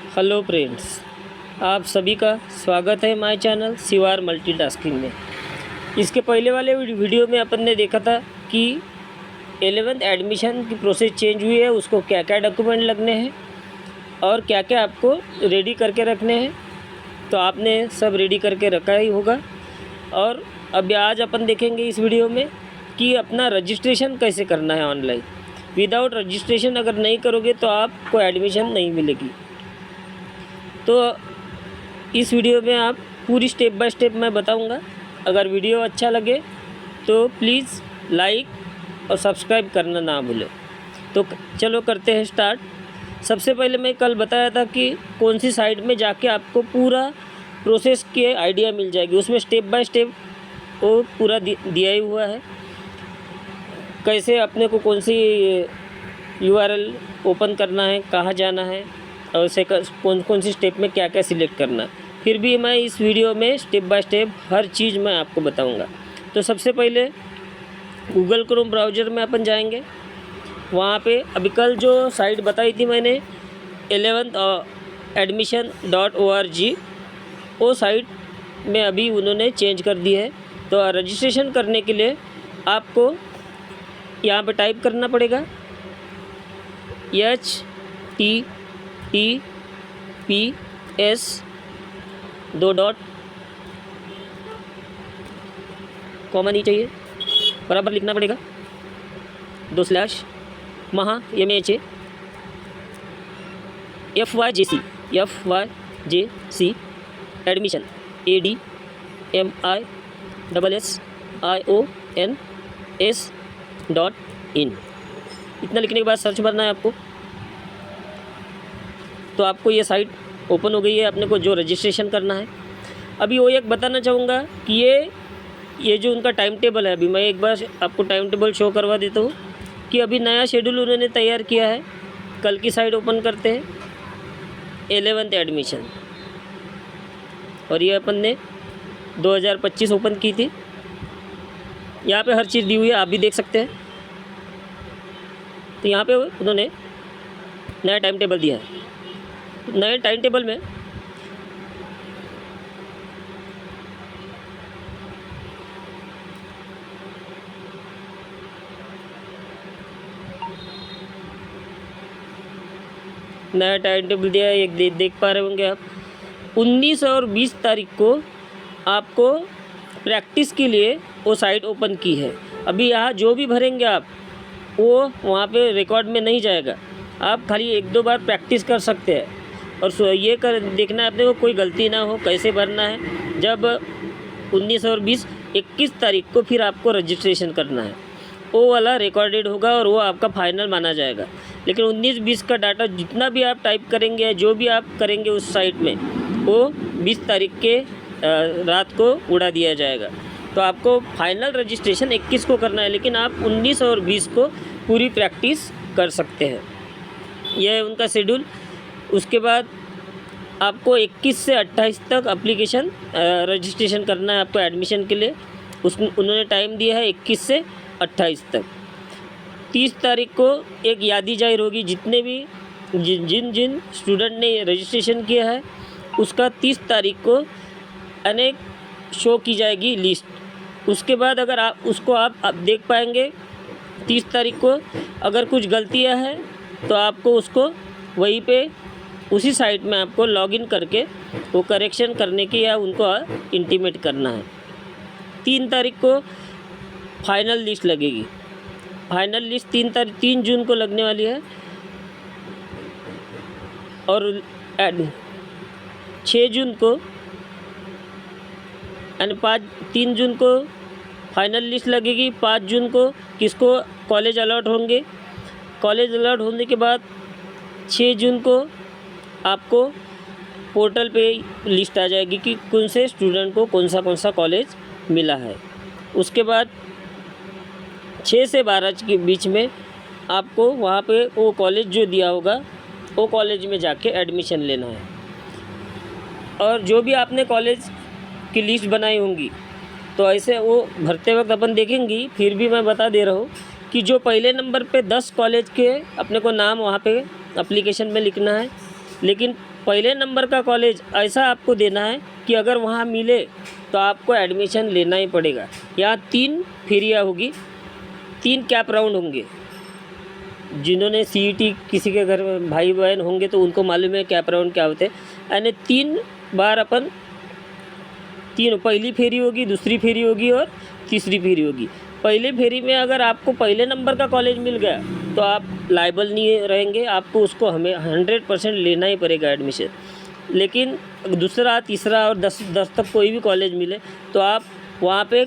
Hello friends, आप सभी का स्वागत है माय चैनल शिवार मल्टीटास्किंग में। इसके पहले वाले वीडियो में अपन ने देखा था कि 11th एडमिशन की प्रोसेस चेंज हुई है, उसको क्या क्या डॉक्यूमेंट लगने हैं और क्या क्या आपको रेडी करके रखने हैं। तो आपने सब रेडी करके रखा ही होगा। और अभी आज अपन देखेंगे इस वीडियो में कि अपना रजिस्ट्रेशन कैसे करना है ऑनलाइन। विदाउट रजिस्ट्रेशन अगर नहीं करोगे तो आपको एडमिशन नहीं मिलेगी। तो इस वीडियो में आप पूरी स्टेप बाय स्टेप मैं बताऊंगा। अगर वीडियो अच्छा लगे तो प्लीज़ लाइक और सब्सक्राइब करना ना भूलें। तो चलो करते हैं स्टार्ट। सबसे पहले मैं कल बताया था कि कौन सी साइट में जाके आपको पूरा प्रोसेस के आइडिया मिल जाएगी। उसमें स्टेप बाय स्टेप वो पूरा दिया ही हुआ है, कैसे अपने को कौन सी URL ओपन करना है, कहाँ जाना है और उसे कौन कौन सी स्टेप में क्या क्या सिलेक्ट करना है। फिर भी मैं इस वीडियो में स्टेप बाय स्टेप हर चीज़ मैं आपको बताऊंगा। तो सबसे पहले गूगल क्रोम ब्राउज़र में अपन जाएंगे। वहाँ पे अभी कल जो साइट बताई थी मैंने 11thadmission.org, वो साइट में अभी उन्होंने चेंज कर दी है। तो रजिस्ट्रेशन करने के लिए आपको यहाँ पे टाइप करना पड़ेगा HTTPS दो डॉट कॉमा नहीं चाहिए, बराबर लिखना पड़ेगा, 2/ महा MHA FYJC एडमिशन ADMISSIONS.in। इतना लिखने के बाद सर्च भरना है आपको। तो आपको ये साइट ओपन हो गई है, अपने को जो रजिस्ट्रेशन करना है। अभी वो एक बताना चाहूँगा कि ये जो उनका टाइम टेबल है, अभी मैं एक बार आपको टाइम टेबल शो करवा देता हूँ कि अभी नया शेड्यूल उन्होंने तैयार किया है। कल की साइट ओपन करते हैं 11th एडमिशन, और ये अपन ने 2025 ओपन की थी। यहाँ पे हर चीज़ दी हुई है, आप भी देख सकते हैं। तो यहाँ पे उन्होंने नया टाइम टेबल दिया है। नए टाइम टेबल में नया टाइम टेबल दिया है, एक देख पा रहे होंगे आप। 19 और 20 तारीख को आपको प्रैक्टिस के लिए वो साइट ओपन की है। अभी यहाँ जो भी भरेंगे आप, वो वहाँ पे रिकॉर्ड में नहीं जाएगा। आप खाली 1-2 बार प्रैक्टिस कर सकते हैं और ये कर देखना है अपने को कोई गलती ना हो कैसे भरना है। जब 19 और 20 21 तारीख को फिर आपको रजिस्ट्रेशन करना है, वो वाला रिकॉर्डेड होगा और वो आपका फाइनल माना जाएगा। लेकिन 19-20 का डाटा जितना भी आप टाइप करेंगे या जो भी आप करेंगे उस साइट में, वो 20 तारीख के रात को उड़ा दिया जाएगा। तो आपको फाइनल रजिस्ट्रेशन 21 को करना है, लेकिन आप 19 और 20 को पूरी प्रैक्टिस कर सकते हैं। यह है उनका शेड्यूल। उसके बाद आपको 21 से 28 तक एप्लीकेशन रजिस्ट्रेशन करना है आपको एडमिशन के लिए। उन्होंने टाइम दिया है 21 से 28 तक। 30 तारीख को एक यादी जाहिर होगी, जितने भी जिन स्टूडेंट ने रजिस्ट्रेशन किया है उसका 30 तारीख को अनेक शो की जाएगी लिस्ट। उसके बाद अगर आप उसको आप देख पाएंगे 30 तारीख को, अगर कुछ गलतियां हैं तो आपको उसको वहीं पे उसी साइट में आपको लॉगिन करके वो करेक्शन करने की या उनको इंटीमेट करना है। 3 तारीख को फाइनल लिस्ट लगेगी। फाइनल लिस्ट 3 जून को लगने वाली है और 6 जून को यानी 3 जून को फाइनल लिस्ट लगेगी। 5 जून को किसको कॉलेज अलॉट होंगे। कॉलेज अलॉट होने के बाद 6 जून को आपको पोर्टल पे लिस्ट आ जाएगी कि कौन से स्टूडेंट को कौन सा कॉलेज मिला है। उसके बाद 6 से 12 के बीच में आपको वहाँ पे वो कॉलेज जो दिया होगा वो कॉलेज में जाके एडमिशन लेना है। और जो भी आपने कॉलेज की लिस्ट बनाई होंगी तो ऐसे वो भरते वक्त अपन देखेंगी। फिर भी मैं बता दे रहा हूँ कि जो पहले नंबर पे 10 कॉलेज के अपने को नाम वहाँ पे एप्लीकेशन में लिखना है, लेकिन पहले नंबर का कॉलेज ऐसा आपको देना है कि अगर वहाँ मिले तो आपको एडमिशन लेना ही पड़ेगा। यहाँ 3 फेरियाँ होगी, 3 कैप राउंड होंगे। जिन्होंने CET किसी के घर में भाई बहन होंगे तो उनको मालूम है कैप राउंड क्या होते हैं। यानी 3 बार अपन पहली फेरी होगी, दूसरी फेरी होगी और तीसरी फेरी होगी। पहले फेरी में अगर आपको पहले नंबर का कॉलेज मिल गया तो आप लायबल नहीं रहेंगे, आपको उसको हमें 100% लेना ही पड़ेगा एडमिशन। लेकिन दूसरा, तीसरा और 10 तक कोई भी कॉलेज मिले तो आप वहाँ पे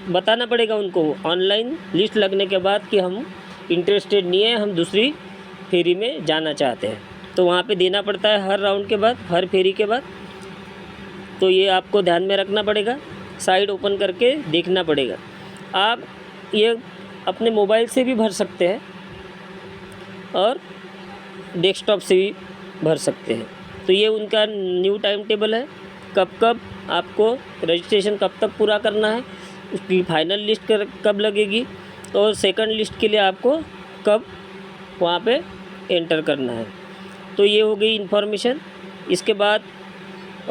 बताना पड़ेगा उनको ऑनलाइन लिस्ट लगने के बाद कि हम इंटरेस्टेड नहीं है, हम दूसरी फेरी में जाना चाहते हैं। तो वहाँ पे देना पड़ता है हर राउंड के बाद, हर फेरी के बाद। तो ये आपको ध्यान में रखना पड़ेगा, साइट ओपन करके देखना पड़ेगा। आप ये अपने मोबाइल से भी भर सकते हैं और डेस्कटॉप से भी भर सकते हैं। तो ये उनका न्यू टाइम टेबल है, कब आपको रजिस्ट्रेशन कब तक पूरा करना है, उसकी फाइनल लिस्ट कब लगेगी और सेकंड लिस्ट के लिए आपको कब वहाँ पे एंटर करना है। तो ये हो गई इन्फॉर्मेशन। इसके बाद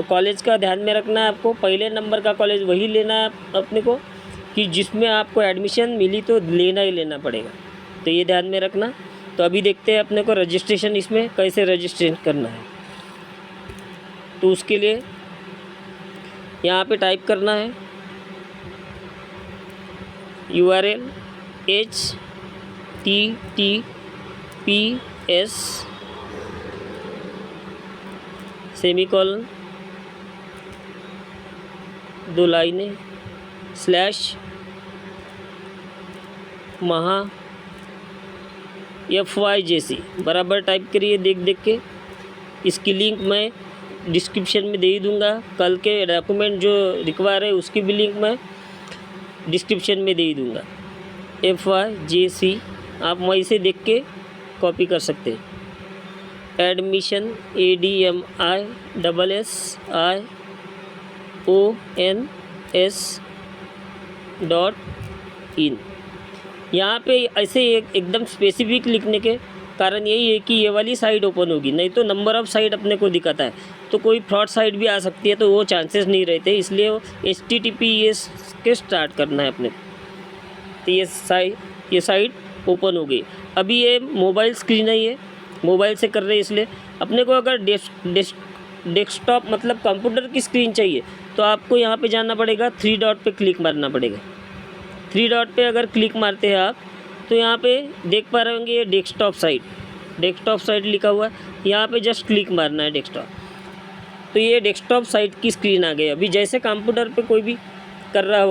कॉलेज का ध्यान में रखना है आपको, पहले नंबर का कॉलेज वही लेना है अपने को कि जिसमें आपको एडमिशन मिली तो लेना ही लेना पड़ेगा। तो ये ध्यान में रखना। तो अभी देखते हैं अपने को रजिस्ट्रेशन इसमें कैसे रजिस्ट्रेशन करना है। तो उसके लिए यहाँ पे टाइप करना है URL https सेमीकोलन 2 लाइनें /MAHA/FYJC बराबर टाइप करिए देख के। इसकी लिंक मैं डिस्क्रिप्शन में दे ही दूँगा। कल के डॉक्यूमेंट जो रिक्वायर है उसकी भी लिंक मैं डिस्क्रिप्शन में दे ही दूँगा। FYJC आप वहीं से देख के कॉपी कर सकते हैं। Admission ADMISSIONS.in। यहाँ पे ऐसे एकदम स्पेसिफिक लिखने के कारण यही है कि ये वाली साइट ओपन होगी, नहीं तो नंबर ऑफ़ साइट अपने को दिखाता है तो कोई फ्रॉड साइट भी आ सकती है, तो वो चांसेस नहीं रहते। इसलिए वो HTTPS के स्टार्ट करना है अपने। तो ये साइट ओपन हो गई। अभी ये मोबाइल स्क्रीन है, ये मोबाइल से कर रहे हैं, इसलिए अपने को अगर डेस्कटॉप मतलब कंप्यूटर की स्क्रीन चाहिए तो आपको यहाँ पे जाना पड़ेगा, 3 डॉट पे क्लिक मारना पड़ेगा। 3 डॉट पे अगर क्लिक मारते हैं आप तो यहाँ पे देख पा रहे होंगे ये डेस्कटॉप साइट लिखा हुआ है। यहाँ पे जस्ट क्लिक मारना है डेस्कटॉप, तो ये डेस्कटॉप साइट की स्क्रीन आ गई। अभी जैसे कंप्यूटर पे कोई भी कर रहा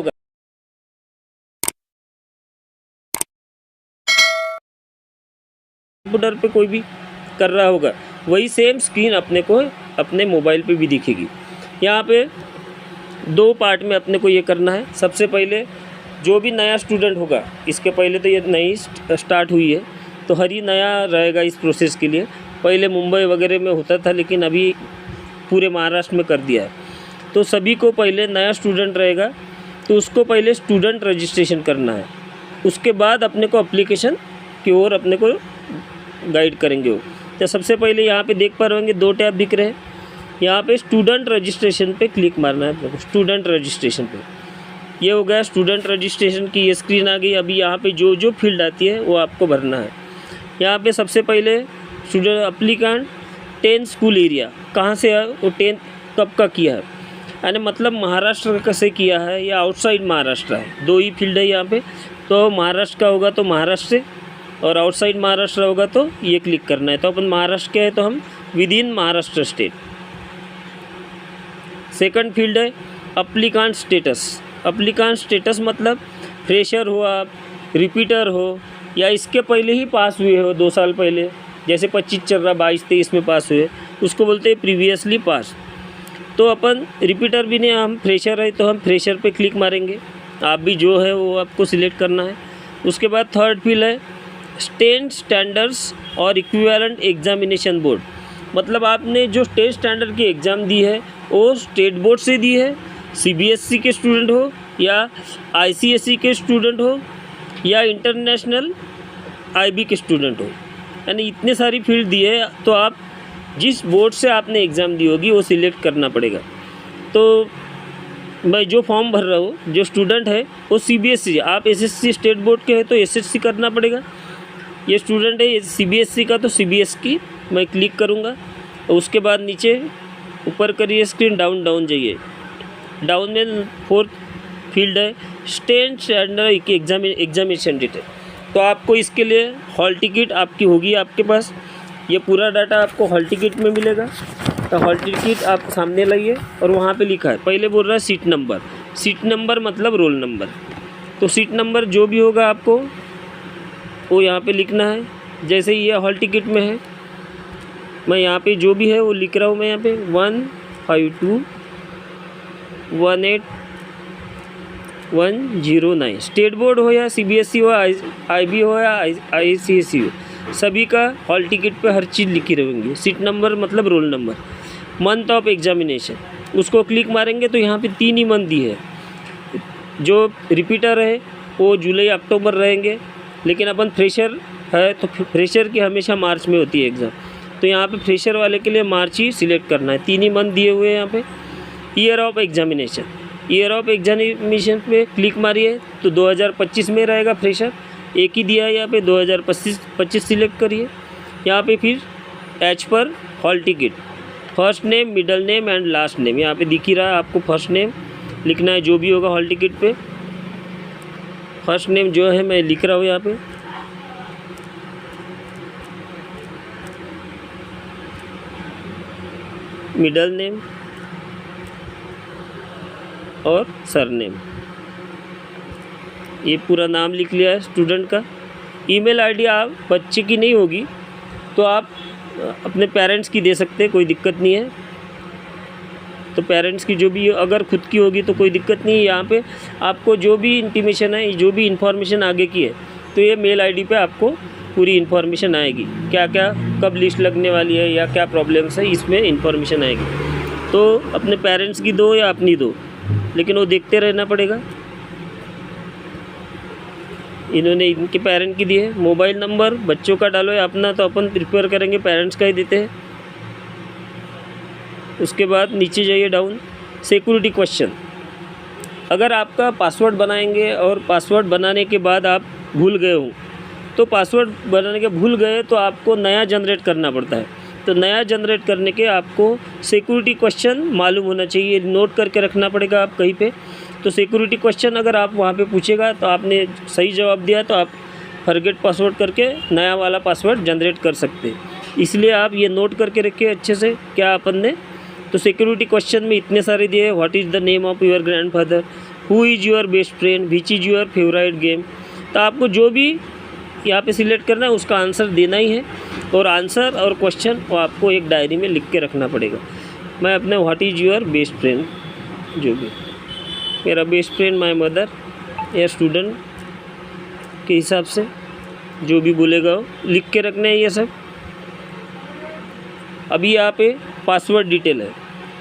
होगा, वही सेम स्क्रीन अपने को अपने मोबाइल पे भी दिखेगी। यहाँ पे 2 पार्ट में अपने को ये करना है। सबसे पहले जो भी नया स्टूडेंट होगा, इसके पहले तो ये नई स्टार्ट हुई है तो हर ही नया रहेगा इस प्रोसेस के लिए। पहले मुंबई वगैरह में होता था लेकिन अभी पूरे महाराष्ट्र में कर दिया है। तो सभी को पहले नया स्टूडेंट रहेगा तो उसको पहले स्टूडेंट रजिस्ट्रेशन करना है, उसके बाद अपने को एप्लीकेशन की ओर अपने को गाइड करेंगे वो। तो सबसे पहले यहाँ पे देख पा रहे होंगे 2 टैब दिख रहे हैं। यहाँ पे स्टूडेंट रजिस्ट्रेशन पे क्लिक मारना है अपने को। स्टूडेंट रजिस्ट्रेशन पे ये हो गया, स्टूडेंट रजिस्ट्रेशन की ये स्क्रीन आ गई। अभी यहाँ पे जो फील्ड आती है वो आपको भरना है। यहाँ पे सबसे पहले स्टूडेंट अप्लीकेंट 10 स्कूल एरिया कहाँ से है, वो 10 कब का किया है, यानी मतलब महाराष्ट्र का से किया है या आउटसाइड महाराष्ट्र है। 2 ही फील्ड है यहाँ पे। तो महाराष्ट्र का होगा तो महाराष्ट्र से, और आउटसाइड महाराष्ट्र होगा तो ये क्लिक करना है। तो अपन महाराष्ट्र के है तो हम with in Maharashtra state. Second field है अप्लीकांट स्टेटस मतलब फ्रेशर हो आप, रिपीटर हो, या इसके पहले ही पास हुए हो 2 साल पहले, जैसे 25 चल रहा 22-23 में पास हुए, उसको बोलते हैं प्रीवियसली पास। तो अपन रिपीटर भी नहीं, हम फ्रेशर है तो हम फ्रेशर पे क्लिक मारेंगे। आप भी जो है वो आपको सिलेक्ट करना है। उसके बाद थर्ड फील्ड है स्टेट स्टैंडर्ड्स और इक्विवेलेंट एग्जामिनेशन बोर्ड, मतलब आपने जो स्टेट स्टैंडर्ड की एग्ज़ाम दी है वो स्टेट बोर्ड से दी है, CBSE के स्टूडेंट हो या ICSE के स्टूडेंट हो या इंटरनेशनल IB के स्टूडेंट हो, यानी इतने सारी फील्ड दी है। तो आप जिस बोर्ड से आपने एग्ज़ाम दी होगी वो सिलेक्ट करना पड़ेगा। तो मैं जो फॉर्म भर रहा हूँ, जो स्टूडेंट है वो CBSE, आप SSC स्टेट बोर्ड के हैं तो SSC करना पड़ेगा। ये स्टूडेंट है CBSE का तो CBSE मैं क्लिक करूँगा और उसके बाद नीचे ऊपर करिए स्क्रीन, डाउन जाइए। डाउन में 4th फील्ड है स्टैंडर्ड एग्जामिनेशन डेट है। तो आपको इसके लिए हॉल टिकट आपकी होगी आपके पास, ये पूरा डाटा आपको हॉल टिकट में मिलेगा। तो हॉल टिकट आप सामने लाइए और वहाँ पे लिखा है, पहले बोल रहा है सीट नंबर मतलब रोल नंबर। तो सीट नंबर जो भी होगा आपको वो यहाँ पे लिखना है। जैसे ये हॉल टिकट में है, मैं यहाँ पे जो भी है वो लिख रहा हूँ। मैं यहाँ पे 152-18109 स्टेट बोर्ड हो या CBSE हो, IB हो या ICSE हो, सभी का हॉल टिकट पे हर चीज़ लिखी रहेंगी। सीट नंबर मतलब roll number, month of examination, उसको क्लिक मारेंगे तो यहाँ पे 3 ही मंथ दी है। जो रिपीटर है वो जुलाई अक्टूबर रहेंगे, लेकिन अपन फ्रेशर है तो फ्रेशर की हमेशा मार्च में होती है एग्ज़ाम। तो यहाँ पे फ्रेशर वाले के लिए मार्च ही सिलेक्ट करना है। 3 ही मंथ दिए हुए हैं यहाँ पे। ईयर ऑफ एग्जामिनेशन पे क्लिक मारिए तो 2025 में रहेगा फ्रेशर, एक ही दिया है यहाँ पे 2025 सिलेक्ट करिए। यहाँ पे फिर एच पर hall ticket, first name, middle name and last name, यहाँ पे दिख ही रहा है आपको फर्स्ट नेम लिखना है जो भी होगा हॉल टिकट पे। फर्स्ट नेम जो है मैं लिख रहा हूँ यहाँ पे, मिडल नेम और सरनेम, ये पूरा नाम लिख लिया है स्टूडेंट का। ईमेल आईडी आप बच्चे की नहीं होगी तो आप अपने पेरेंट्स की दे सकते हैं, कोई दिक्कत नहीं है। तो पेरेंट्स की जो भी, अगर खुद की होगी तो कोई दिक्कत नहीं है। यहाँ पे आपको जो भी इंटीमेशन है, जो भी इन्फॉर्मेशन आगे की है, तो ये मेल आईडी पे आपको पूरी इन्फॉर्मेशन आएगी, क्या क्या कब लिस्ट लगने वाली है या क्या प्रॉब्लम्स है, इसमें इन्फॉर्मेशन आएगी। तो अपने पेरेंट्स की दो या अपनी दो, लेकिन वो देखते रहना पड़ेगा। इन्होंने इनके पेरेंट की दी है। मोबाइल नंबर बच्चों का डालो या अपना, तो अपन प्रिपेयर करेंगे पेरेंट्स का ही देते हैं। उसके बाद नीचे जाइए डाउन, सिक्योरिटी क्वेश्चन। अगर आपका पासवर्ड बनाएंगे और पासवर्ड बनाने के बाद आप भूल गए हो, तो पासवर्ड बनाने के भूल गए तो आपको नया जनरेट करना पड़ता है। तो नया जनरेट करने के आपको सिक्योरिटी क्वेश्चन मालूम होना चाहिए, नोट करके रखना पड़ेगा आप कहीं पे। तो सिक्योरिटी क्वेश्चन अगर आप वहाँ पे पूछेगा तो आपने सही जवाब दिया तो आप फॉरगेट पासवर्ड करके नया वाला पासवर्ड जनरेट कर सकते हैं। इसलिए आप ये नोट करके रखिए अच्छे से क्या अपन ने। तो सिक्योरिटी क्वेश्चन में इतने सारे दिए, what is the name of your grandfather, who is your best friend, which is your favourite game. तो आपको जो भी यहाँ पे सिलेक्ट करना है उसका आंसर देना ही है, और आंसर और क्वेश्चन वो आपको एक डायरी में लिख के रखना पड़ेगा। मैं अपने what is your best friend, जो भी मेरा बेस्ट फ्रेंड माय मदर या स्टूडेंट के हिसाब से जो भी बोलेगा वो लिख के रखना है ये सब। अभी यहाँ पे पासवर्ड डिटेल है,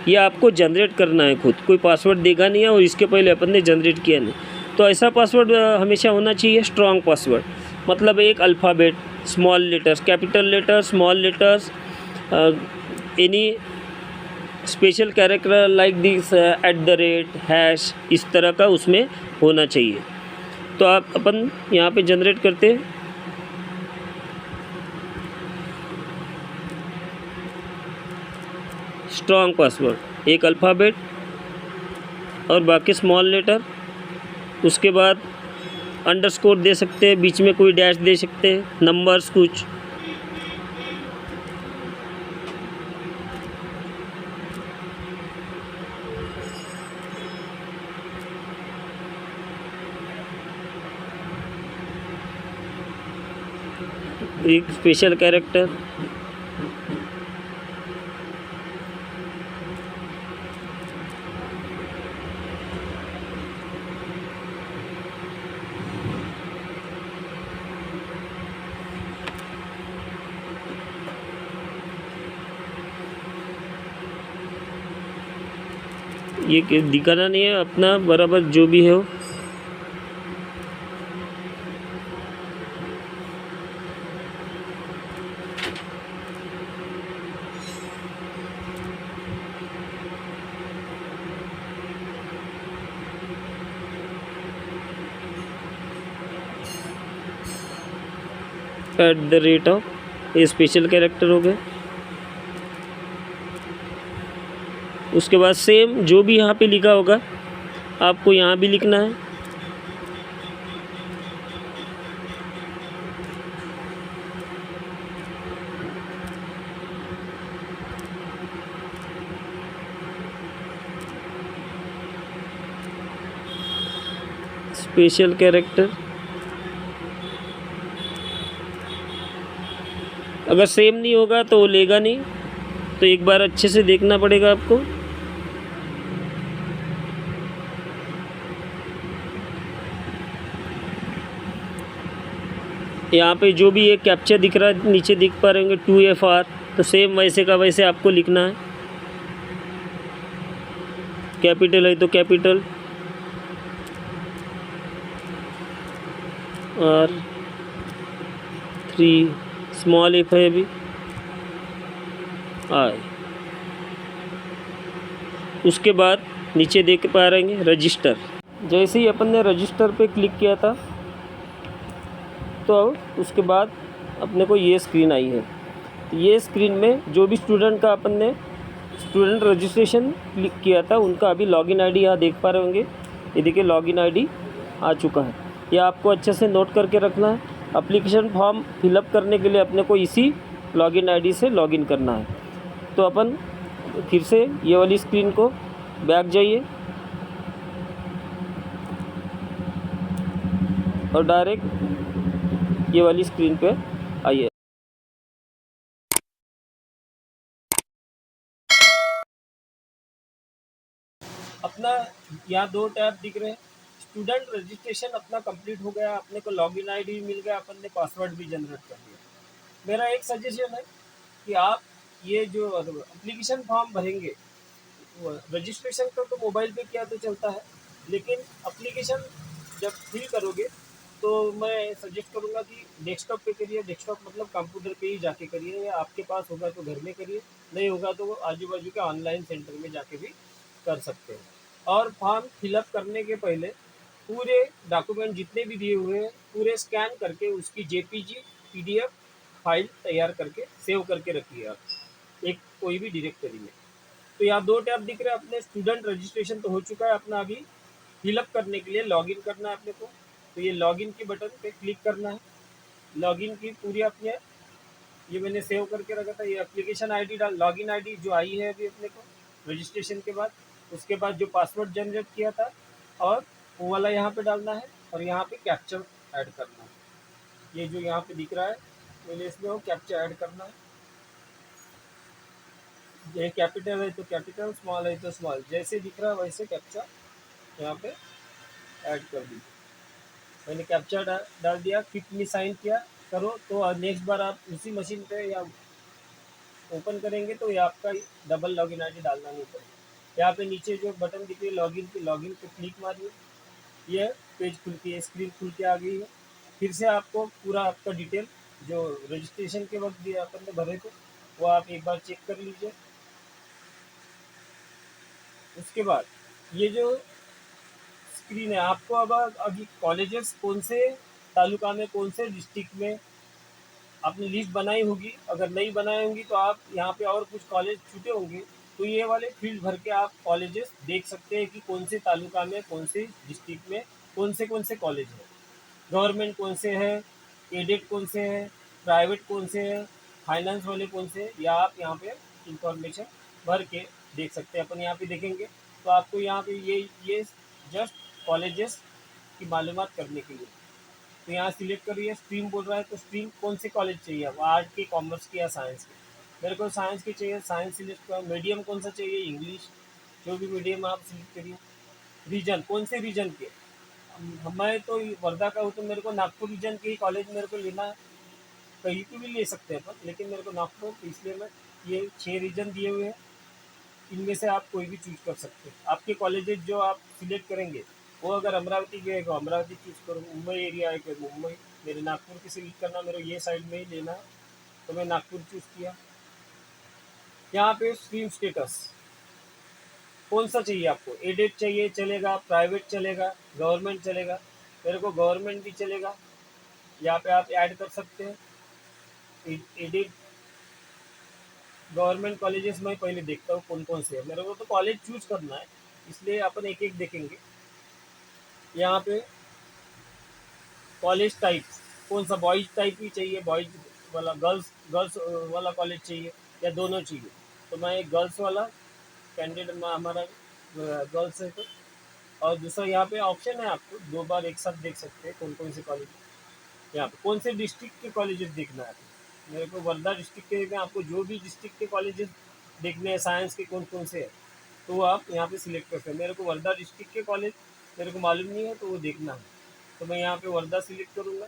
ये आपको जनरेट करना है खुद, कोई पासवर्ड देगा नहीं है और इसके पहले अपन ने जनरेट किया नहीं। तो ऐसा पासवर्ड हमेशा होना चाहिए स्ट्रॉन्ग पासवर्ड, मतलब एक alphabet, small letters, capital letters, small letters, any special character like this, @, इस तरह का उसमें होना चाहिए। तो आप अपन यहाँ पे जनरेट करते हैं। स्ट्रॉन्ग पासवर्ड, एक अल्फ़ाबेट और बाकी स्मॉल लेटर, उसके बाद अंडरस्कोर दे सकते हैं, बीच में कोई डैश दे सकते हैं, नंबर्स कुछ। एक स्पेशल कैरेक्टर, ये दिखाना नहीं है, अपना बराबर जो भी है वो। @ ये स्पेशल कैरेक्टर हो गए। उसके बाद सेम जो भी यहाँ पे लिखा होगा आपको यहाँ भी लिखना है। स्पेशल कैरेक्टर, अगर सेम नहीं होगा तो वो लेगा नहीं, तो एक बार अच्छे से देखना पड़ेगा आपको। यहाँ पे जो भी एक कैप्चा दिख रहा है नीचे दिख पा रहे होंगे 2FR, तो सेम वैसे का वैसे आपको लिखना है। कैपिटल है तो कैपिटल, और 3 स्मॉल f है अभी I। उसके बाद नीचे देख पा रहे हैं रजिस्टर। जैसे ही अपन ने रजिस्टर पे क्लिक किया था तो उसके बाद अपने को ये स्क्रीन आई है। ये स्क्रीन में जो भी स्टूडेंट का अपन ने स्टूडेंट रजिस्ट्रेशन क्लिक किया था उनका अभी लॉगिन आईडी यहाँ देख पा रहे होंगे। ये देखिए लॉगिन आईडी आ चुका है। ये आपको अच्छे से नोट करके रखना है। एप्लीकेशन फॉर्म फिलअप करने के लिए अपने को इसी लॉगिन आईडी से लॉगिन करना है। तो अपन फिर से ये वाली स्क्रीन को बैक जाइए और डायरेक्ट ये वाली स्क्रीन पे आइए। अपना यहाँ 2 टैब दिख रहे हैं। स्टूडेंट रजिस्ट्रेशन अपना कंप्लीट हो गया, अपने को लॉगिन आईडी मिल गया, अपन ने पासवर्ड भी जनरेट कर दिया। मेरा एक सजेशन है कि आप ये जो एप्लीकेशन फॉर्म भरेंगे, रजिस्ट्रेशन का तो मोबाइल पे किया तो चलता है, लेकिन एप्लीकेशन जब फिल करोगे तो मैं सजेस्ट करूँगा कि डेस्कटॉप पे करिए। डेस्कटॉप मतलब कंप्यूटर पे ही जाके करिए, या आपके पास होगा तो घर में करिए, नहीं होगा तो आजू बाजू के ऑनलाइन सेंटर में जाके भी कर सकते हैं। और फॉर्म फिलअप करने के पहले पूरे डॉक्यूमेंट जितने भी दिए हुए हैं पूरे स्कैन करके उसकी JPG PDF फाइल तैयार करके सेव करके रखिए आप एक कोई भी डायरेक्टरी में। तो यहाँ 2 टैब दिख रहे हैं अपने। स्टूडेंट रजिस्ट्रेशन तो हो चुका है अपना, अभी फिलअप करने के लिए लॉगिन करना है अपने को। तो ये लॉगिन की बटन पे क्लिक करना है। लॉगिन की पूरी अपने ये मैंने सेव करके रखा था, ये एप्लीकेशन आईडी डाल, लॉगिन आईडी जो आई है अभी अपने को रजिस्ट्रेशन के बाद, उसके बाद जो पासवर्ड जनरेट किया था और वो वाला यहाँ पे डालना है, और यहाँ पे कैप्चर ऐड करना है। ये जो यहाँ पे दिख रहा है मैंने इसमें वो कैप्चर ऐड करना है। ये कैपिटल है तो कैपिटल, स्मॉल है तो स्मॉल, जैसे दिख रहा है वैसे कैप्चर यहाँ पे ऐड कर दीजिए। मैंने कैप्चर डाल दिया, क्विक में साइन किया करो, तो नेक्स्ट बार आप उसी मशीन पे या ओपन करेंगे तो ये आपका डबल लॉगिन आईडी डालना नहीं पड़ेगा। यहाँ पे नीचे जो बटन दिख रही है लॉगिन की, लॉगिन पे क्लिक मारिए, ये पेज खुल के स्क्रीन खुल के आ गई है। फिर से आपको पूरा आपका डिटेल जो रजिस्ट्रेशन के वक्त दिया अपन ने भरे थे वो आप एक बार चेक कर लीजिए। उसके बाद ये जो स्क्रीन है आपको अब अभी कॉलेजेस कौन से तालुका में कौन से डिस्ट्रिक्ट में आपने लिस्ट बनाई होगी, अगर नहीं बनाई होंगी तो आप यहाँ पे और कुछ कॉलेज छूटे होंगे तो ये वाले फील्ड भर के आप कॉलेजेस देख सकते हैं कि कौन से तालुका में कौन से डिस्ट्रिक्ट में कौन से कॉलेज है, गवर्नमेंट कौन से हैं, एडेड कौन से हैं, प्राइवेट कौन से हैं, फाइनेंस वाले कौन से, या आप यहाँ पे इंफॉर्मेशन भर के देख सकते हैं। अपन यहाँ पे देखेंगे तो आपको यहाँ पे ये जस्ट कॉलेजेस की मालूमात करने के लिए। तो यहाँ सिलेक्ट करिए, स्ट्रीम बोल रहा है तो स्ट्रीम कौन से कॉलेज चाहिए, अब आर्ट के, कॉमर्स के या साइंस के। मेरे को साइंस के चाहिए, साइंस सिलेक्ट कर। मीडियम कौन सा चाहिए, इंग्लिश, जो भी मीडियम आप सिलेक्ट करिए। रीजन कौन से रीजन के, मैं तो वर्धा का हूँ तो मेरे को नागपुर रीजन के ही कॉलेज मेरे को लेना है। कहीं पे भी ले सकते हैं अपन, लेकिन मेरे को नागपुर, तो इसलिए मैं ये 6 रीजन दिए हुए हैं, इनमें से आप कोई भी चूज कर सकते हैं। आपके कॉलेजेस जो आप सिलेक्ट करेंगे वो अगर अमरावती गए तो अमरावती चूज करो, मुंबई एरिया है कि मुंबई, मेरे नागपुर की सिलेक्ट करना, मेरे ये साइड में ही लेना है तो मैं नागपुर चूज किया। यहाँ पे स्ट्रीम स्टेटस कौन सा चाहिए आपको, एडेड चाहिए चलेगा, प्राइवेट चलेगा, गवर्नमेंट चलेगा। मेरे को गवर्नमेंट भी चलेगा, यहाँ पे आप ऐड कर सकते हैं। एडेड गवर्नमेंट कॉलेजेस में पहले देखता हूँ कौन कौन से है। मेरे को तो कॉलेज चूज करना है, इसलिए अपन एक एक देखेंगे। यहाँ पे कॉलेज टाइप, कौन सा बॉयज टाइप ही चाहिए, बॉयज वाला, गर्ल्स गर्ल्स वाला कॉलेज चाहिए या दोनों चाहिए। तो मैं एक गर्ल्स वाला कैंडिडेट में हमारा गर्ल्स है तो। और दूसरा यहाँ पे ऑप्शन है, आपको दो बार एक साथ देख सकते हैं कौन कौन से कॉलेज। यहाँ पे कौन से डिस्ट्रिक्ट के कॉलेजेस देखना है आपको। मेरे को वर्धा डिस्ट्रिक्ट के देखना है, आपको जो भी डिस्ट्रिक्ट के कॉलेजेस देखने हैं साइंस के कौन कौन से हैं, तो वो आप यहाँ पे सिलेक्ट कर सकते हैं। मेरे को वर्धा डिस्ट्रिक्ट के कॉलेज मेरे को मालूम नहीं है, तो वो देखना है, तो मैं यहाँ पे वर्धा सिलेक्ट करूँगा।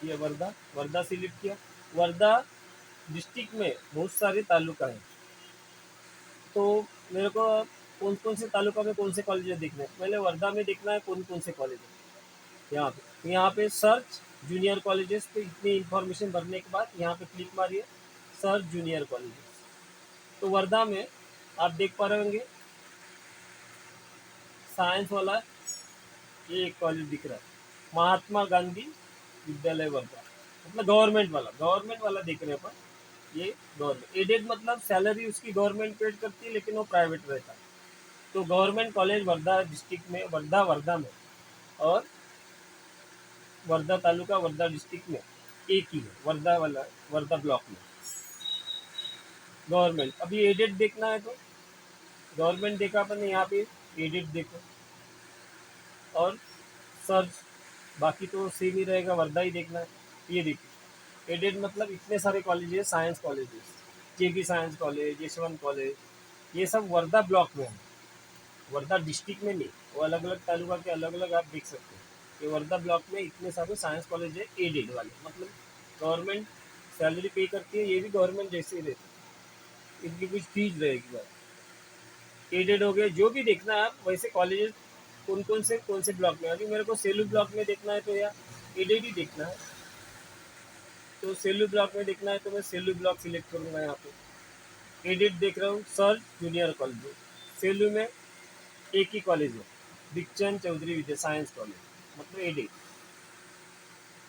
ये वर्धा, वर्धा सिलेक्ट किया। वर्धा डिस्ट्रिक्ट में बहुत सारे तालुका हैं, तो मेरे को कौन कौन से तालुका में कौन से कॉलेज देखना है। पहले वर्धा में देखना है कौन कौन से कॉलेज है। यहाँ पे सर्च जूनियर कॉलेजेस पे इतनी इन्फॉर्मेशन भरने के बाद यहाँ पे क्लिक मारिए, सर्च जूनियर कॉलेजेस। तो वर्धा में आप देख पा रहे होंगे साइंस वाला ये एक कॉलेज दिख रहा है, महात्मा गांधी विद्यालय वर्धा, मतलब गवर्नमेंट वाला देख रहे हैं अपन। ये गवर्नमेंट एडेड, मतलब सैलरी उसकी गवर्नमेंट पेड करती है, लेकिन वो प्राइवेट रहता है। तो गवर्नमेंट कॉलेज वर्धा डिस्ट्रिक्ट में, वर्धा में, और वर्धा तालुका वर्धा डिस्ट्रिक्ट में एक ही है, वर्धा वाला, वर्धा ब्लॉक में गवर्नमेंट। अभी एडेड देखना है तो गवर्नमेंट देखा अपन ने, यहाँ पे एडेड देखो और सर्च, बाकी तो सेम ही रहेगा, वर्धा ही देखना है। ये देखिए एडेड मतलब इतने सारे कॉलेजेस, साइंस कॉलेजेस, जेबी साइंस कॉलेज, यशवंत कॉलेज, ये सब वर्धा ब्लॉक में है, वर्धा डिस्ट्रिक्ट में नहीं। वो अलग अलग तालुका के अलग अलग आप देख सकते हैं। ये वर्धा ब्लॉक में इतने सारे साइंस कॉलेज है एडेड वाले, मतलब गवर्नमेंट सैलरी पे करती है, ये भी गवर्नमेंट जैसे ही रहती है, इनकी कुछ फीस रहेगी बस। एडेड हो गए, जो भी देखना है आप वैसे कॉलेजेस कौन से ब्लॉक में। अभी मेरे को सेलू ब्लॉक में देखना है तो या एडेड ही देखना है, तो सेलू ब्लॉक में देखना है तो मैं सेलू ब्लॉक सिलेक्ट करूँगा। यहाँ पे एडेड देख रहा हूँ, सर्च जूनियर कॉलेज। सेलू में एक ही कॉलेज है, दीक्षांत चौधरी विद्या साइंस कॉलेज, मतलब एडेड।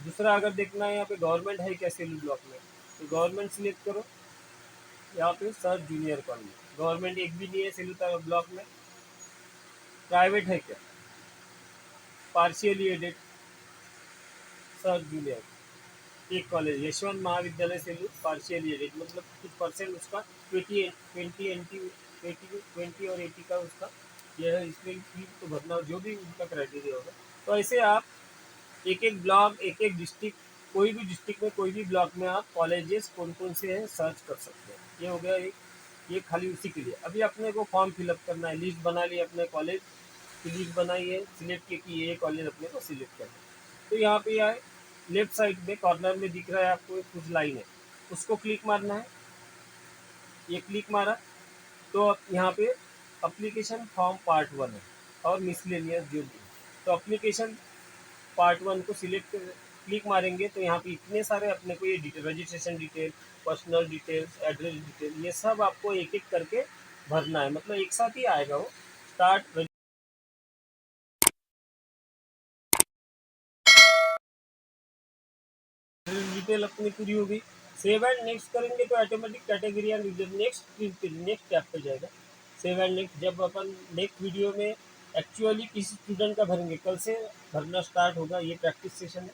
दूसरा अगर देखना है यहाँ पे गवर्नमेंट है क्या सेलू ब्लॉक में, तो गवर्नमेंट सिलेक्ट करो। यहाँ पे सर्च जूनियर कॉलेज, गवर्नमेंट एक भी नहीं है सेलू ब्लॉक में, प्राइवेट है क्या, पार्शियली एडेड, सर्च जूनियर। एक कॉलेज यशवंत महाविद्यालय सेलू, पार्शियली एडेड, मतलब कुछ परसेंट उसका 20 और 80 का उसका यह है, इसमें फीस तो भरना, जो भी उनका क्राइटेरिया होगा। तो ऐसे आप एक एक ब्लॉक, एक एक डिस्ट्रिक्ट, कोई भी डिस्ट्रिक्ट में कोई भी ब्लॉक में आप कॉलेजेस कौन कौन से हैं सर्च कर सकते हैं। ये हो गया एक, ये खाली उसी के लिए। अभी अपने को फॉर्म फिलअप करना है, लिस्ट बना ली अपने कॉलेज की, लिस्ट बनाई है, सिलेक्ट किया कि ये कॉलेज अपने को सिलेक्ट करना है। तो यहाँ पे आए, लेफ्ट साइड में कॉर्नर में दिख रहा है आपको कुछ लाइन है, उसको क्लिक मारना है। ये क्लिक मारा तो यहाँ पे अप्लीकेशन फॉर्म पार्ट 1 है और मिसलेनियस जो भी। तो अप्लीकेशन पार्ट 1 को सिलेक्ट क्लिक मारेंगे तो यहाँ पे इतने सारे अपने को ये detail, registration detail, personal details, address detail, ये सब आपको एक एक करके भरना है, मतलब एक साथ ही आएगा वो। स्टार्ट डिटेल अपनी पूरी हो गई, सेव एंड नेक्स्ट करेंगे तो automatic category and user next tab पे जाएगा। सेव एंड नेक्स्ट, जब अपन नेक्स्ट वीडियो में एक्चुअली किसी स्टूडेंट का भरेंगे, कल से भरना स्टार्ट होगा, ये प्रैक्टिस सेशन है,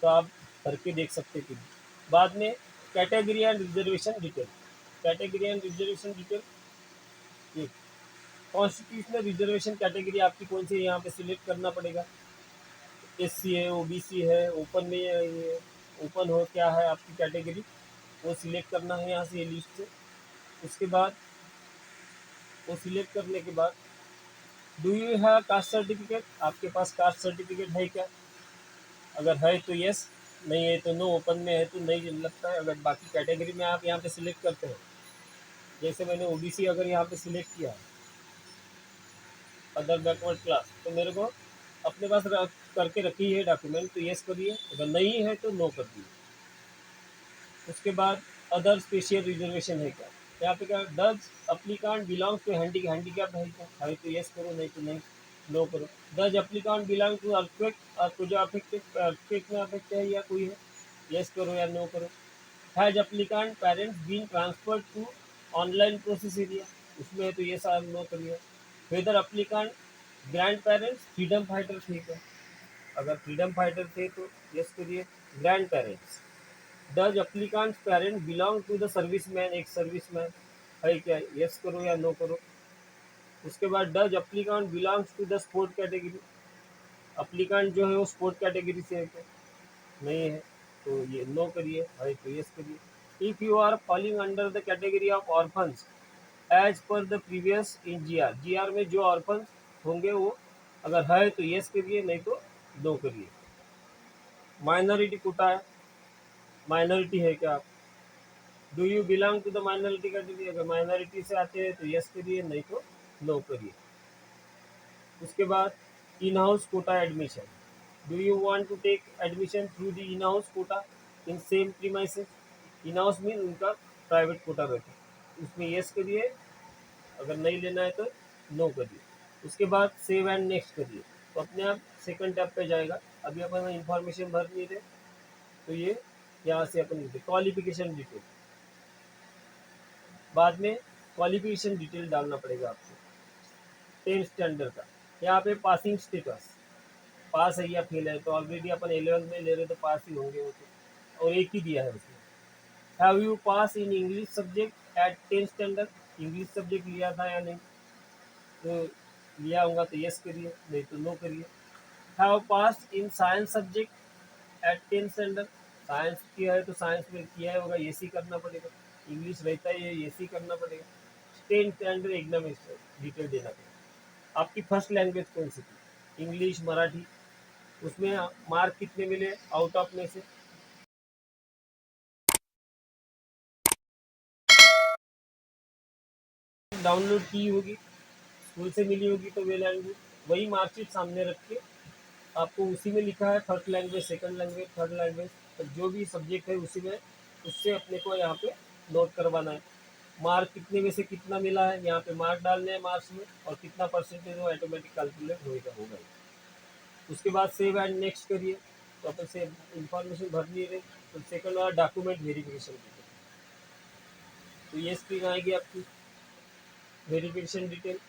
तो आप भर के देख सकते थे। बाद में category and reservation detail, category and reservation detail, ये कॉन्स्टिट्यूशनल रिजर्वेशन कैटेगरी आपकी कौन सी, यहाँ पे सिलेक्ट करना पड़ेगा। एससी है, ओबीसी है, ओपन में ये ओपन हो क्या है आपकी कैटेगरी, वो सिलेक्ट करना है यहाँ से, ये लिस्ट से। उसके बाद वो सिलेक्ट करने के बाद do you have caste certificate, आपके पास कास्ट सर्टिफिकेट है क्या, अगर है तो यस, नहीं है तो नो, ओपन में है तो नहीं लगता है। अगर बाकी कैटेगरी में आप यहाँ पे सिलेक्ट करते हैं, जैसे मैंने ओबीसी अगर यहाँ पे सिलेक्ट किया, अदर बैकवर्ड क्लास, तो मेरे को अपने पास करके रखी है डॉक्यूमेंट, तो यस करिए, अगर नहीं है तो नो कर दिए। उसके बाद अदर स्पेशल रिजर्वेशन है क्या, यहाँ पे क्या, डज अप्लीकांट बिलोंग्स टू हैंडीकैप है क्या, है तो यस करो, नहीं तो नहीं। नो करो। Does applicant belong to earthquake, आपको जो अफेक्टेड अर्थक्वेक में अफेक्ट है या कोई है, यस करो या नो करो। Has applicant parents been transferred to online process area, उसमें है तो ये सारा नो करिए। Whether applicant grand parents freedom fighter थे क्या, अगर फ्रीडम फाइटर थे तो यस करिए। Grand parents. Does applicant's parent belong to the serviceman, एक सर्विसमैन है क्या, यस करो या नो करो। उसके बाद does applicant belongs to the sport category, applicant जो है वो स्पोर्ट कैटेगरी से है क्या, नहीं है तो ये नो करिए, है तो यस करिए। If you are falling under the category of orphans as per the previous in GR, GR में जो ऑर्फन्स होंगे वो अगर है तो यस करिए, नहीं तो नो करिए। माइनॉरिटी कोटा है, माइनॉरिटी है क्या आप, do you belong to the minority category, अगर माइनॉरिटी से आते हैं तो यस करिए, नहीं तो नो करिए। उसके बाद in house quota admission, do you want to take admission through the in house quota in same premises, in house mean उनका प्राइवेट कोटा रहता है, उसमें यस करिए, अगर नहीं लेना है तो नो करिए। उसके बाद सेव एंड नेक्स्ट करिए, तो अपने आप सेकंड टैब पे जाएगा। अभी अपन इंफॉर्मेशन भर नहीं रहे तो ये यहाँ से अपन क्वालिफिकेशन डिटेल, बाद में क्वालिफिकेशन डिटेल डालना पड़ेगा आपको 10th स्टैंडर्ड का। यहाँ पे पासिंग स्टेटस, पास है या फेल है, तो ऑलरेडी अपन 11th में ले रहे तो पास ही होंगे वो तो, और एक ही दिया है उसमें। Have you pass in English subject at 10th standard, English subject लिया था या नहीं, तो लिया होगा तो यस करिए, नहीं तो नो करिए। Have pass in science subject at 10th standard, science किया है तो साइंस में किया है होगा, यस ही करना पड़ेगा। इंग्लिश रहता है ये यस ही करना पड़ेगा। 10th स्टैंडर्ड एग्जामिनेशन डिटेल देना पड़ेगा। आपकी फर्स्ट लैंग्वेज कौन सी थी, इंग्लिश मराठी, उसमें मार्क कितने मिले आउट ऑफ में से, डाउनलोड की होगी, स्कूल से मिली होगी तो वे लैंग्वेज, वही मार्कशीट सामने रख के आपको उसी में लिखा है first language, second language, third language, तो जो भी सब्जेक्ट है उसी में उससे अपने को यहाँ पे नोट करवाना है। मार्क कितने में से कितना मिला है यहाँ पे मार्क डालने हैं मार्क्स में, और कितना परसेंटेज वो ऑटोमेटिक कैलकुलेट होगा। उसके बाद सेव एंड नेक्स्ट करिए, तो अपन से इंफॉर्मेशन भर नहीं रहे, तो सेकंड वाला डॉक्यूमेंट वेरिफिकेशन कीजिए, तो ये स्क्रीन आएगी आपकी वेरिफिकेशन डिटेल।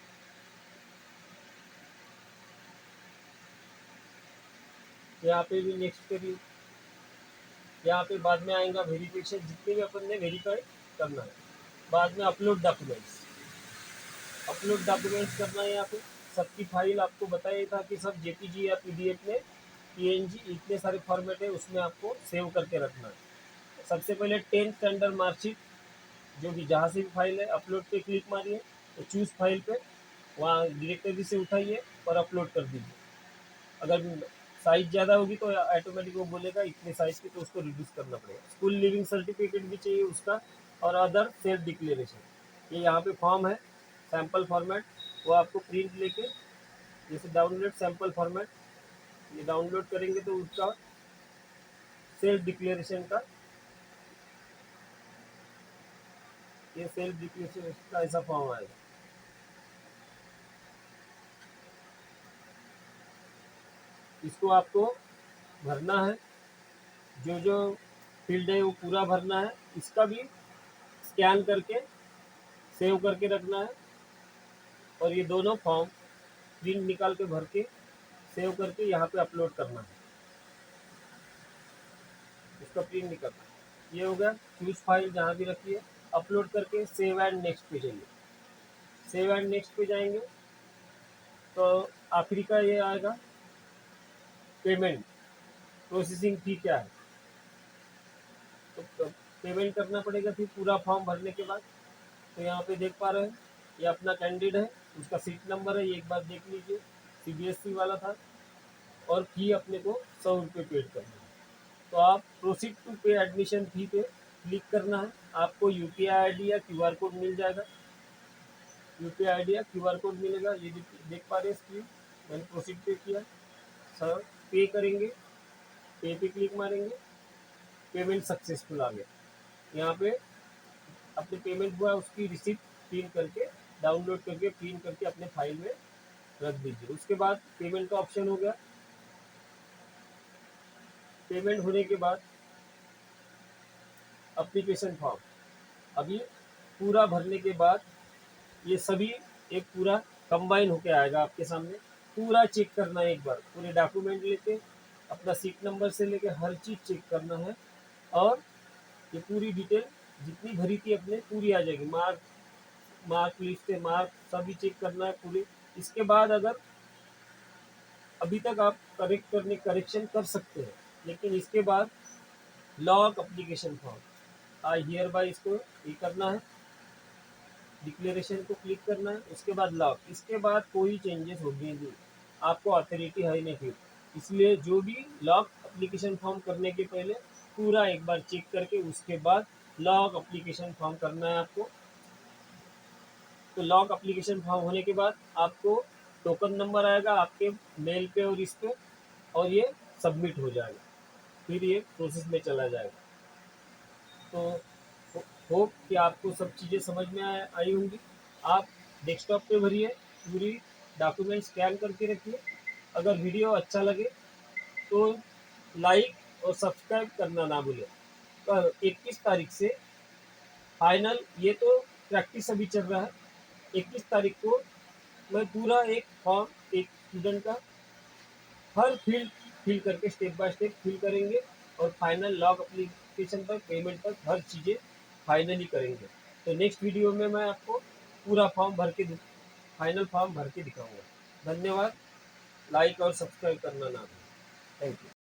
यहाँ पे भी नेक्स्ट करिए, यहाँ पे बाद में आएगा वेरिफिकेशन, जितने भी अपन ने वेरीफाई करना है। बाद में अपलोड डॉक्यूमेंट्स, अपलोड डॉक्यूमेंट्स करना है। यहाँ पे सबकी फाइल आपको बताया था कि सब जेपीजी या पीडीएफ में पीएनजी इतने सारे फॉर्मेट है, उसमें आपको सेव करके रखना है। सबसे पहले 10th स्टैंडर्ड मार्कशीट जो भी जहाँ से भी फाइल है, अपलोड पे क्लिक मारिए, तो चूज़ फाइल पे वहाँ डायरेक्टरी से उठाइए और अपलोड कर दीजिए। अगर साइज ज़्यादा होगी तो ऑटोमेटिक वो बोलेगा इतने साइज की, तो उसको रिड्यूस करना पड़ेगा। स्कूल लिविंग सर्टिफिकेट भी चाहिए उसका, और अदर सेल्फ डिक्लेरेशन, ये यहाँ पे फॉर्म है सैम्पल फॉर्मेट, वो आपको प्रिंट लेके जैसे डाउनलोड सैम्पल फॉर्मेट, ये डाउनलोड करेंगे तो उसका सेल्फ डिक्लेरेशन का, ये सेल्फ डिक्लेरेशन का ऐसा फॉर्म आएगा। इसको आपको भरना है, जो जो फील्ड है वो पूरा भरना है, इसका भी स्कैन करके सेव करके रखना है, और ये दोनों फॉर्म प्रिंट निकाल के भर के सेव करके यहाँ पे अपलोड करना है, इसका प्रिंट निकालना है। ये हो गया, चूज फाइल जहाँ भी रखिए, अपलोड करके सेव एंड नेक्स्ट पे जाइए। सेव एंड नेक्स्ट पे जाएंगे तो आखिरी का ये आएगा पेमेंट, प्रोसेसिंग फी क्या है, तो पेमेंट करना पड़ेगा फिर पूरा फॉर्म भरने के बाद। तो यहाँ पे देख पा रहे हैं ये अपना कैंडिडेट है, उसका सीट नंबर है, ये एक बार देख लीजिए, सीबीएसई वाला था, और फी अपने को 100 रुपये पेड करना है। तो आप प्रोसीड टू पे एडमिशन फी पे क्लिक करना है, आपको यूपीआई आईडी या क्यूआर कोड मिल जाएगा, यूपीआई आईडी या क्यूआर कोड मिलेगा, ये देख पा रहे हैं स्क्रीन, मैंने प्रोसीड पे किया, सर पे करेंगे, पे पे क्लिक मारेंगे, पेमेंट सक्सेसफुल आ गया। यहाँ पे अपने पेमेंट हुआ उसकी रिसिप्ट प्रिंट करके डाउनलोड करके प्रिंट करके अपने फाइल में रख दीजिए। उसके बाद पेमेंट का ऑप्शन हो गया। पेमेंट होने के बाद एप्लीकेशन फॉर्म, अभी पूरा भरने के बाद ये सभी एक पूरा कंबाइन होके आएगा आपके सामने। पूरा चेक करना है एक बार, पूरे डॉक्यूमेंट लेके अपना सीट नंबर से लेके हर चीज़ चेक करना है। और ये पूरी डिटेल जितनी भरी थी अपने पूरी आ जाएगी। मार्क मार्क लिस्ट है, मार्क सभी चेक करना है पूरी। इसके बाद अगर अभी तक आप करेक्शन कर सकते हैं, लेकिन इसके बाद lock application form I hear bye इसको ये करना है, डिक्लेरेशन को क्लिक करना है। उसके बाद लॉक, इसके बाद कोई चेंजेस होंगे नहीं, आपको अथॉरिटी है नहीं फिर। इसलिए जो भी लॉक एप्लीकेशन फॉर्म करने के पहले पूरा एक बार चेक करके उसके बाद लॉक एप्लीकेशन फॉर्म करना है आपको। तो लॉक एप्लीकेशन फॉर्म होने के बाद आपको टोकन नंबर आएगा आपके मेल पे और इस पे, और ये सबमिट हो जाएगा, फिर ये प्रोसेस में चला जाएगा। तो होप कि आपको सब चीज़ें समझ में आई होंगी। आप डेस्कटॉप पे भरिए, पूरी डॉक्यूमेंट स्कैन करके रखिए। अगर वीडियो अच्छा लगे तो लाइक और सब्सक्राइब करना ना भूलें। कल 21 तारीख से फाइनल, ये तो प्रैक्टिस अभी चल रहा है। 21 तारीख को मैं पूरा एक फॉर्म एक स्टूडेंट का हर फील्ड फिल करके स्टेप बाय स्टेप फिल करेंगे, और फाइनल लॉग एप्लीकेशन पर पेमेंट तक हर चीज़ें फाइनली करेंगे। तो नेक्स्ट वीडियो में मैं आपको पूरा फॉर्म भर के फाइनल फॉर्म भर के दिखाऊंगा। धन्यवाद। लाइक और सब्सक्राइब करना ना भूलें। Thank you.